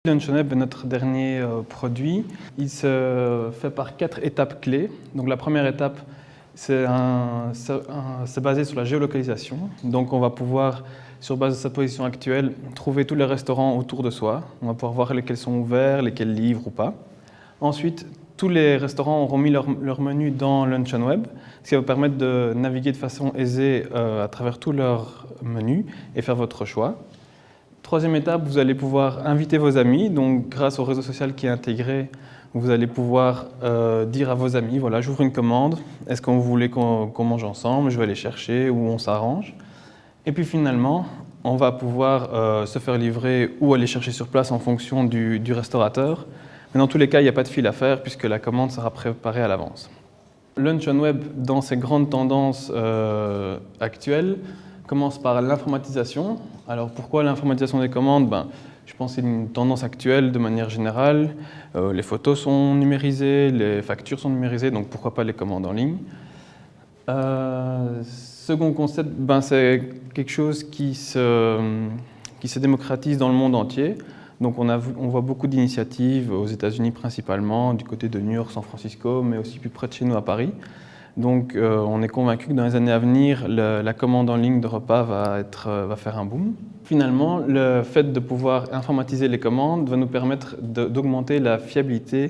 LunchOnWeb est notre dernier produit. Il se fait par 4 étapes clés. Donc la première étape, c'est basé sur la géolocalisation. Donc on va pouvoir, sur base de sa position actuelle, trouver tous les restaurants autour de soi. On va pouvoir voir lesquels sont ouverts, lesquels livrent ou pas. Ensuite, tous les restaurants auront mis leur menu dans LunchOnWeb, ce qui va vous permettre de naviguer de façon aisée à travers tous leurs menus et faire votre choix. Troisième étape, vous allez pouvoir inviter vos amis. Donc, grâce au réseau social qui est intégré, vous allez pouvoir dire à vos amis, voilà, j'ouvre une commande, est-ce que vous voulez qu'on mange ensemble, je vais aller chercher ou on s'arrange. Et puis finalement, on va pouvoir se faire livrer ou aller chercher sur place en fonction du restaurateur. Mais dans tous les cas, il n'y a pas de fil à faire puisque la commande sera préparée à l'avance. LunchOnWeb, dans ses grandes tendances actuelles, commence par l'informatisation. Alors pourquoi l'informatisation des commandes? Je pense que c'est une tendance actuelle de manière générale. Les photos sont numérisées, les factures sont numérisées, donc pourquoi pas les commandes en ligne. Second concept, c'est quelque chose qui se démocratise dans le monde entier. Donc on voit beaucoup d'initiatives aux États-Unis principalement, du côté de New York, San Francisco, mais aussi plus près de chez nous à Paris. Donc on est convaincu que dans les années à venir, la commande en ligne de repas va faire un boom. Finalement, le fait de pouvoir informatiser les commandes va nous permettre d'augmenter la fiabilité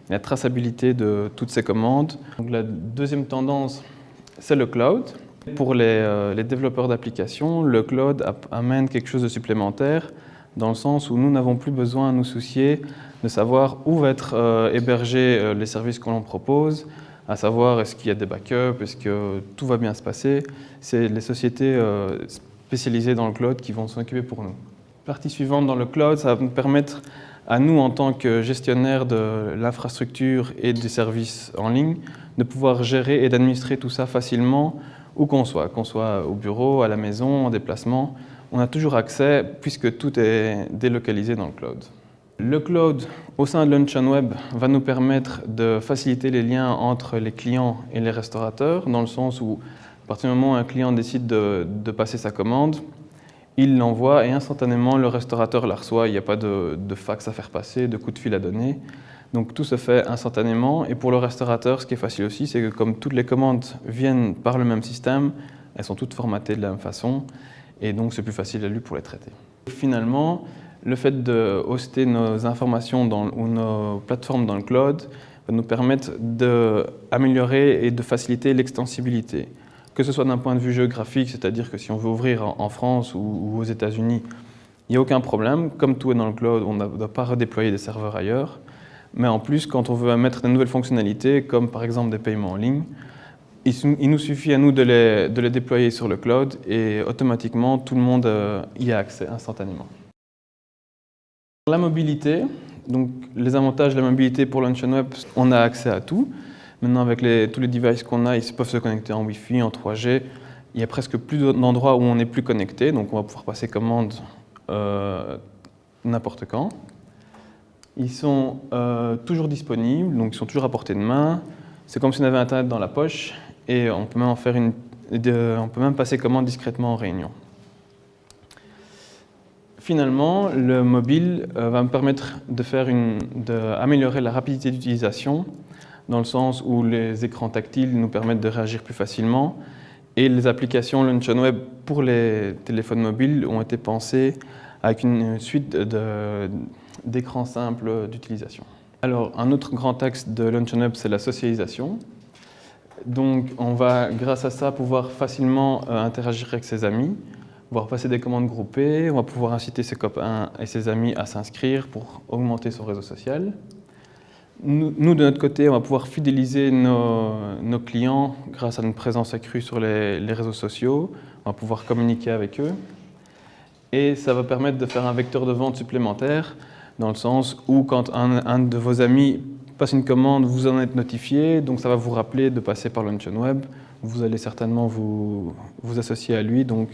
et la traçabilité de toutes ces commandes. Donc la deuxième tendance, c'est le cloud. Pour les développeurs d'applications, le cloud amène quelque chose de supplémentaire, dans le sens où nous n'avons plus besoin à nous soucier de savoir où va être hébergés les services que l'on propose, à savoir est-ce qu'il y a des backups, est-ce que tout va bien se passer. C'est les sociétés spécialisées dans le cloud qui vont s'en occuper pour nous. Partie suivante dans le cloud, ça va nous permettre à nous, en tant que gestionnaires de l'infrastructure et des services en ligne, de pouvoir gérer et d'administrer tout ça facilement où qu'on soit au bureau, à la maison, en déplacement. On a toujours accès puisque tout est délocalisé dans le cloud. Le cloud au sein de LunchOnWeb va nous permettre de faciliter les liens entre les clients et les restaurateurs, dans le sens où à partir du moment où un client décide de passer sa commande, il l'envoie et instantanément le restaurateur la reçoit. Il n'y a pas de fax à faire passer, de coup de fil à donner. Donc tout se fait instantanément. Et pour le restaurateur, ce qui est facile aussi, c'est que comme toutes les commandes viennent par le même système, elles sont toutes formatées de la même façon. Et donc, c'est plus facile à lui pour les traiter. Finalement, le fait de hoster nos informations ou nos plateformes dans le cloud va nous permettre d'améliorer et de faciliter l'extensibilité. Que ce soit d'un point de vue géographique, c'est-à-dire que si on veut ouvrir en France ou aux États-Unis, il n'y a aucun problème. Comme tout est dans le cloud, on ne doit pas redéployer des serveurs ailleurs. Mais en plus, quand on veut mettre de nouvelles fonctionnalités, comme par exemple des paiements en ligne, il nous suffit à nous de les déployer sur le cloud et automatiquement tout le monde y a accès instantanément. La mobilité, donc les avantages de la mobilité pour LunchOnWeb, on a accès à tout. Maintenant avec tous les devices qu'on a, ils peuvent se connecter en Wi-Fi, en 3G. Il y a presque plus d'endroits où on n'est plus connecté, donc on va pouvoir passer commande n'importe quand. Ils sont toujours disponibles, donc ils sont toujours à portée de main. C'est comme si on avait Internet dans la poche. Et on peut même passer commande discrètement en réunion. Finalement, le mobile va me permettre d'améliorer la rapidité d'utilisation, dans le sens où les écrans tactiles nous permettent de réagir plus facilement. Et les applications LunchOnWeb pour les téléphones mobiles ont été pensées avec une suite d'écrans simples d'utilisation. Alors, un autre grand axe de LunchOnWeb, c'est la socialisation. Donc on va, grâce à ça, pouvoir facilement interagir avec ses amis, pouvoir passer des commandes groupées, on va pouvoir inciter ses copains et ses amis à s'inscrire pour augmenter son réseau social. Nous, de notre côté, on va pouvoir fidéliser nos clients grâce à une présence accrue sur les réseaux sociaux, on va pouvoir communiquer avec eux. Et ça va permettre de faire un vecteur de vente supplémentaire, dans le sens où quand un de vos amis passe une commande, vous en êtes notifié, donc ça va vous rappeler de passer par LunchOnWeb. Vous allez certainement vous associer à lui, donc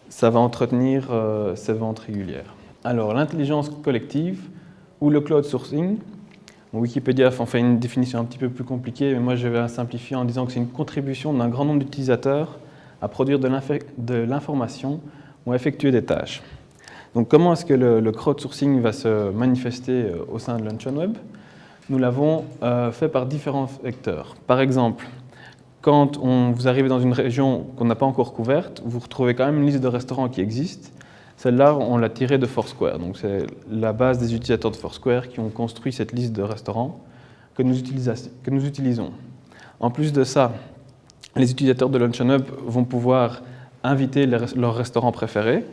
ça va entretenir ces ventes régulières. Alors, l'intelligence collective ou le cloud sourcing. Wikipédia en fait une définition un petit peu plus compliquée, mais moi je vais la simplifier en disant que c'est une contribution d'un grand nombre d'utilisateurs à produire de l'information ou à effectuer des tâches. Donc comment est-ce que le crowdsourcing va se manifester au sein de Lunch on Web? Nous l'avons fait par différents vecteurs. Par exemple, quand vous arrivez dans une région qu'on n'a pas encore couverte, vous retrouvez quand même une liste de restaurants qui existe. Celle-là, on l'a tirée de Foursquare. Donc c'est la base des utilisateurs de Foursquare qui ont construit cette liste de restaurants que nous utilisons. En plus de ça, les utilisateurs de Lunch on Web vont pouvoir inviter leurs restaurants préférés.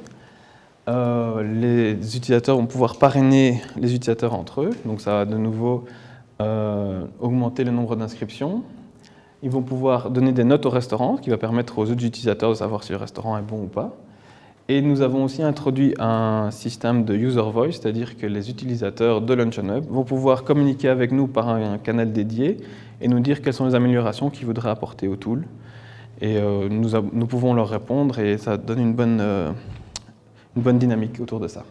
Les utilisateurs vont pouvoir parrainer les utilisateurs entre eux. Donc ça va de nouveau augmenter le nombre d'inscriptions. Ils vont pouvoir donner des notes au restaurant, ce qui va permettre aux autres utilisateurs de savoir si le restaurant est bon ou pas. Et nous avons aussi introduit un système de user voice, c'est-à-dire que les utilisateurs de Lunch on Web vont pouvoir communiquer avec nous par un canal dédié et nous dire quelles sont les améliorations qu'ils voudraient apporter au tool. Et nous pouvons leur répondre et ça donne une bonne dynamique autour de ça.